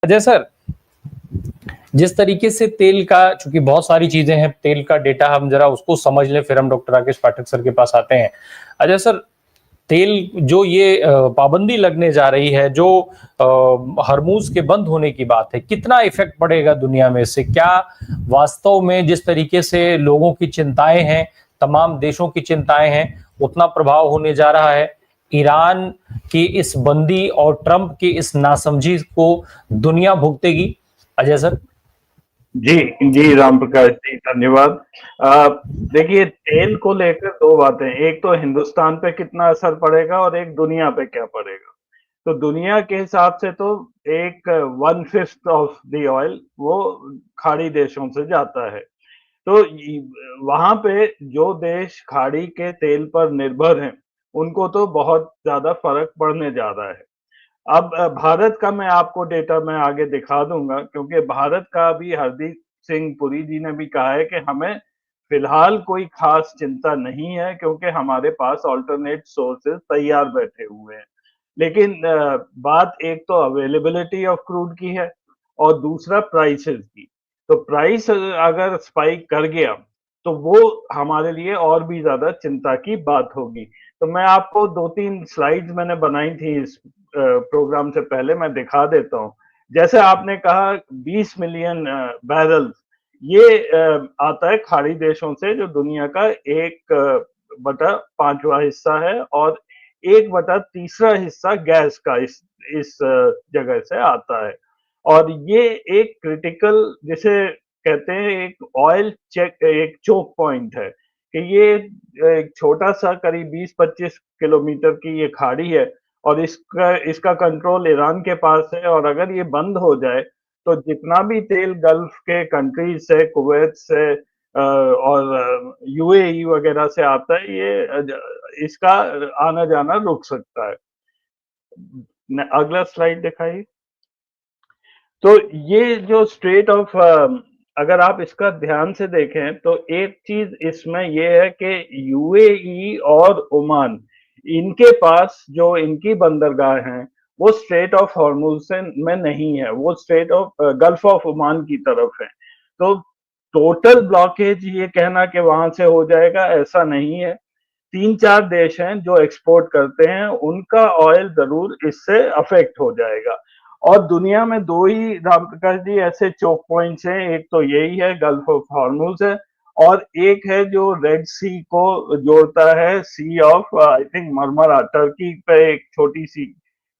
Ajay sir, जिस तरीके से तेल का, चूंकि बहुत सारी चीजें हैं, तेल का डेटा हम जरा उसको समझ लें, फिर हम डॉक्टर राकेश पाठक सर के पास आते हैं। अजय सर, तेल जो ये पाबंदी लगने जा रही है, जो हरमुज के बंद होने की बात है, कितना इफेक्ट पड़ेगा दुनिया में इससे? क्या वास्तव में जिस तरीके से लोगों की चिंताएं हैं, तमाम देशों की चिंताएं हैं, उतना प्रभाव होने जा रहा है? ईरान की इस बंदी और ट्रंप की इस नासमझी को दुनिया भुगतेगी? अजय सर। जी जी, राम प्रकाश जी, धन्यवाद। देखिए, तेल को लेकर दो बातें, एक तो हिंदुस्तान पे कितना असर पड़ेगा और एक दुनिया पे क्या पड़ेगा। तो दुनिया के हिसाब से तो एक 1/5 ऑफ द ऑयल वो खाड़ी देशों से जाता है। तो वहां पे जो देश खाड़ी के तेल पर निर्भर हैं, उनको तो बहुत ज्यादा फर्क पड़ने जा रहा है। अब भारत का मैं आपको डेटा मैं आगे दिखा दूंगा, क्योंकि भारत का भी हरदीप सिंह पुरी जी ने भी कहा है कि हमें फिलहाल कोई खास चिंता नहीं है, क्योंकि हमारे पास ऑल्टरनेट सोर्सेज तैयार बैठे हुए हैं। लेकिन बात एक तो अवेलेबिलिटी ऑफ क्रूड की है और दूसरा प्राइसेस की। तो प्राइस अगर स्पाइक कर गया तो वो हमारे लिए और भी ज्यादा चिंता की बात होगी। तो मैं आपको 2-3 स्लाइड्स मैंने बनाई थी इस प्रोग्राम से पहले, मैं दिखा देता हूँ। जैसे आपने कहा 20 मिलियन बैरल, ये आता है खाड़ी देशों से, जो दुनिया का 1/5वां हिस्सा है, और 1/3 हिस्सा गैस का इस जगह से आता है। और ये एक क्रिटिकल, जिसे कहते हैं एक ऑयल चेक, एक चोक पॉइंट है कि ये एक छोटा सा करीब 20-25 किलोमीटर की ये खाड़ी है, और इसका इसका कंट्रोल ईरान के पास है। और अगर ये बंद हो जाए तो जितना भी तेल गल्फ के कंट्रीज से, कुवैत से और यूएई वगैरह से आता है, ये इसका आना जाना रुक सकता है। अगला स्लाइड दिखाइए। तो ये जो स्ट्रेट ऑफ, अगर आप इसका ध्यान से देखें तो एक चीज इसमें ये है कि यूएई और ओमान, इनके पास जो इनकी बंदरगाह हैं, वो स्ट्रेट ऑफ हॉर्मुज से में नहीं है, वो straight of gulf of Oman की तरफ है। तो टोटल ब्लॉकेज ये कहना कि वहां से हो जाएगा, ऐसा नहीं है। 3-4 देश हैं जो एक्सपोर्ट करते हैं, उनका ऑयल जरूर इससे अफेक्ट हो जाएगा। और दुनिया में दो ही, राम प्रकाश जी, ऐसे चोक पॉइंट्स हैं, एक तो यही है, गल्फ ऑफ हॉर्मुज है, और एक है जो रेड सी को जोड़ता है, sea of I think Marmara, Turkey पे एक छोटी सी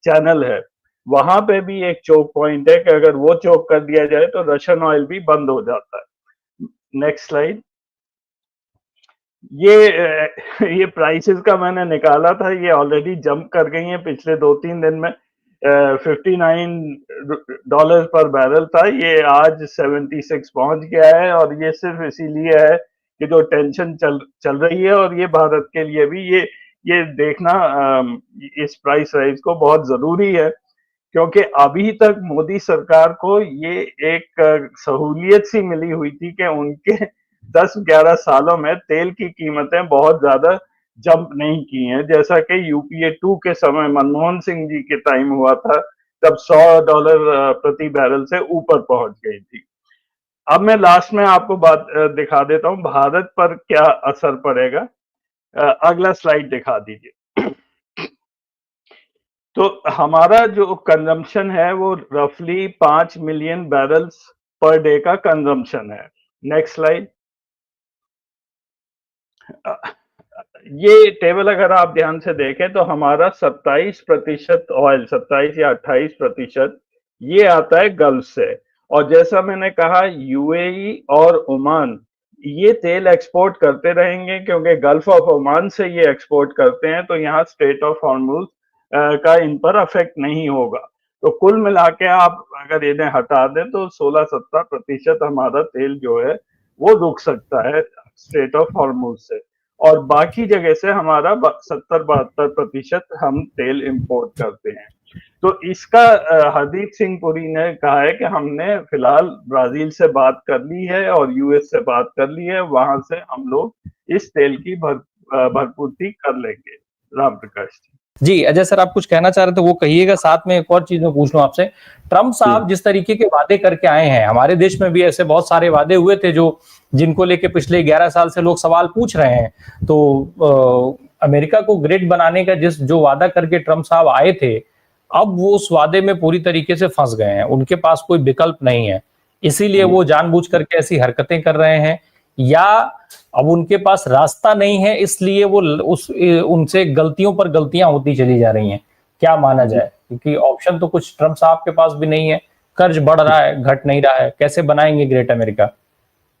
चैनल है, वहां पे भी एक चोक पॉइंट है कि अगर वो चोक कर दिया जाए तो रशियन ऑयल भी बंद हो जाता है। Next slide. ये ये प्राइसेस का मैंने निकाला था, ये ऑलरेडी जंप कर गई हैं पिछले 2-3 दिन में। $59 पर बैरल था, ये आज 76 पहुंच गया है। और ये सिर्फ इसीलिए है कि जो टेंशन चल चल रही है, और ये भारत के लिए भी ये देखना इस प्राइस राइज को बहुत जरूरी है, क्योंकि अभी तक मोदी सरकार को ये एक सहूलियत सी मिली हुई थी कि उनके 10-11 सालों में तेल की कीमतें बहुत ज्यादा जंप नहीं की हैं, जैसा कि यूपीए 2 के समय मनमोहन सिंह जी के टाइम हुआ था, तब $100 प्रति बैरल से ऊपर पहुंच गई थी। अब मैं लास्ट में आपको बात दिखा देता हूं भारत पर क्या असर पड़ेगा। अगला स्लाइड दिखा दीजिए। तो हमारा जो कंजम्पशन है वो रफली 5 मिलियन बैरल्स पर डे का कंजम्पशन है। Next slide. ये टेबल अगर आप ध्यान से देखें तो हमारा 27% ऑयल, 27 या 28%, ये आता है गल्फ से। और जैसा मैंने कहा, यूएई और ओमान ये तेल एक्सपोर्ट करते रहेंगे, क्योंकि गल्फ ऑफ ओमान से ये एक्सपोर्ट करते हैं, तो यहाँ स्ट्रेट ऑफ हॉर्मुज का इन पर अफेक्ट नहीं होगा। तो कुल मिला के आप अगर इन्हें हटा दें तो 16-17% हमारा तेल जो है वो रुक सकता है स्ट्रेट ऑफ हॉर्मुज से, और बाकी जगह से हमारा 70-72% हम तेल इंपोर्ट करते हैं। तो इसका हरदीप सिंह पुरी ने कहा है कि हमने फिलहाल ब्राजील से बात कर ली है और यूएस से बात कर ली है, वहां से हम लोग इस तेल की भरपूर्ति कर लेंगे। राम प्रकाश जी। जी, अजय सर आप कुछ कहना चाह रहे थे वो कहिएगा, साथ में एक और चीज़ मैं पूछ लूँ आपसे। ट्रम्प साहब जिस तरीके के वादे करके आए हैं, हमारे देश में भी ऐसे बहुत सारे वादे हुए थे जो जिनको लेके पिछले 11 साल से लोग सवाल पूछ रहे हैं। तो अमेरिका को ग्रेट बनाने का जो वादा करके ट्रम्प साहब आए थे, अब वो उस वादे में पूरी तरीके से फँस गए हैं। उनके पास कोई विकल्प नहीं है। इसीलिए वो जानबूझ करके ऐसी हरकतें कर रहे हैं, या अब उनके पास रास्ता नहीं है इसलिए वो उनसे गलतियों पर गलतियां होती चली जा रही हैं। क्या माना जाए, क्योंकि ऑप्शन तो कुछ ट्रम्प साहब के पास भी नहीं है, कर्ज बढ़ रहा है, घट नहीं रहा है, कैसे बनाएंगे ग्रेट अमेरिका?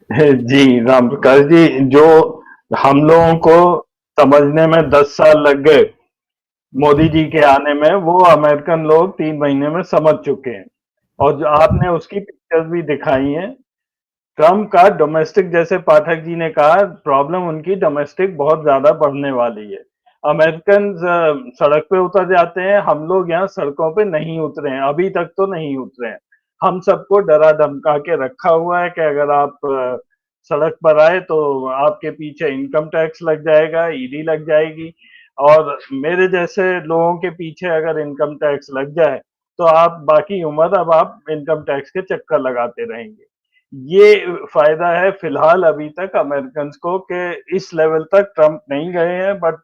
जी राम प्रकाश जी, जो हम लोगों को समझने में 10 साल लग गए मोदी जी के आने में, वो अमेरिकन लोग 3 महीने में समझ चुके हैं। और जो आपने उसकी पिक्चर्स भी दिखाई हैं, ट्रम्प का डोमेस्टिक, जैसे पाठक जी ने कहा, प्रॉब्लम उनकी डोमेस्टिक बहुत ज्यादा बढ़ने वाली है। अमेरिकन सड़क पे उतर जाते हैं, हम लोग यहाँ सड़कों पे नहीं उतरे हैं, अभी तक तो नहीं उतरे हैं। हम सबको डरा धमका के रखा हुआ है कि अगर आप सड़क पर आए तो आपके पीछे इनकम टैक्स लग जाएगा, ईडी लग जाएगी, और मेरे जैसे लोगों के पीछे अगर इनकम टैक्स लग जाए तो आप बाकी उम्र अब आप इनकम टैक्स के चक्कर लगाते रहेंगे। ये फायदा है फिलहाल अभी तक अमेरिकन को कि इस लेवल तक ट्रम्प नहीं गए हैं, बट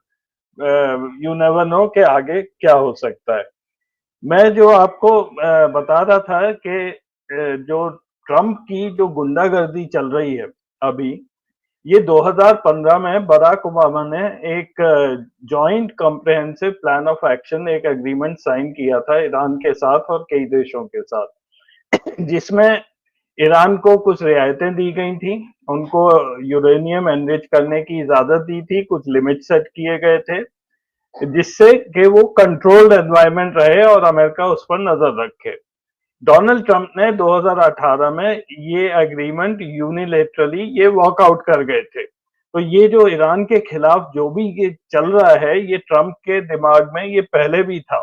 यू नेवर नो कि आगे क्या हो सकता है। मैं जो आपको बता रहा था कि जो ट्रम्प की जो गुंडागर्दी चल रही है अभी, ये 2015 में बराक ओबामा ने एक joint comprehensive plan of action, एक एग्रीमेंट साइन किया था ईरान के साथ और कई देशों के साथ, जिसमें ईरान को कुछ रियायतें दी गई थी, उनको यूरेनियम एनरिच करने की इजाजत दी थी, कुछ लिमिट सेट किए गए थे, जिससे कि वो कंट्रोल्ड एनवायरनमेंट रहे और अमेरिका उस पर नजर रखे। डोनाल्ड ट्रंप ने 2018 में ये एग्रीमेंट यूनिलेटरली ये वॉकआउट कर गए थे। तो ये जो ईरान के खिलाफ जो भी ये चल रहा है, ये ट्रंप के दिमाग में ये पहले भी था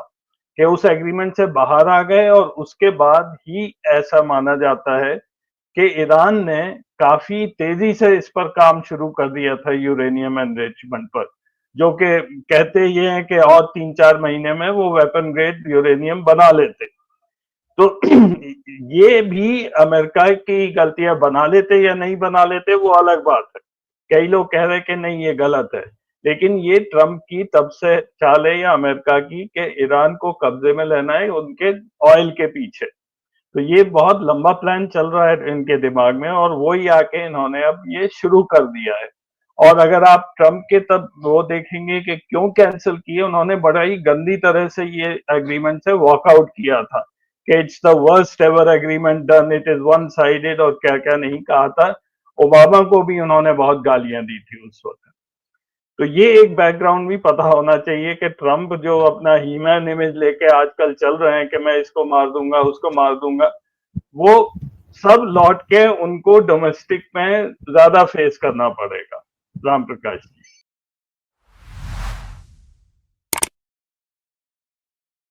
कि उस एग्रीमेंट से बाहर आ गए, और उसके बाद ही ऐसा माना जाता है कि ईरान ने काफी तेजी से इस पर काम शुरू कर दिया था, यूरेनियम एनरिचमेंट पर, जो कि कहते ये हैं कि और 3-4 महीने में वो वेपन ग्रेड यूरेनियम बना लेते। तो ये भी अमेरिका की गलतियां, बना लेते या नहीं बना लेते वो अलग बात है। कई लोग कह रहे हैं कि नहीं ये गलत है, लेकिन ये ट्रम्प की तब से चाल है या अमेरिका की कि ईरान को कब्जे में लेना है उनके ऑयल के पीछे। तो ये बहुत लंबा प्लान चल रहा है इनके दिमाग में, और वो ही आके इन्होंने अब ये शुरू कर दिया है। और अगर आप ट्रम्प के तब वो देखेंगे कि क्यों कैंसिल किए, उन्होंने बड़ा ही गंदी तरह से ये एग्रीमेंट से वॉकआउट किया था कि it's the worst ever agreement done, it is one sided, और क्या क्या नहीं कहा था। ओबामा को भी उन्होंने बहुत गालियां दी थी उस वक्त। तो ये एक बैकग्राउंड भी पता होना चाहिए कि ट्रम्प जो अपना हीमैन इमेज लेके आजकल चल रहे हैं कि मैं इसको मार दूंगा, उसको मार दूंगा, वो सब लौट के उनको डोमेस्टिक में ज्यादा फेस करना पड़ेगा। राम प्रकाश जी।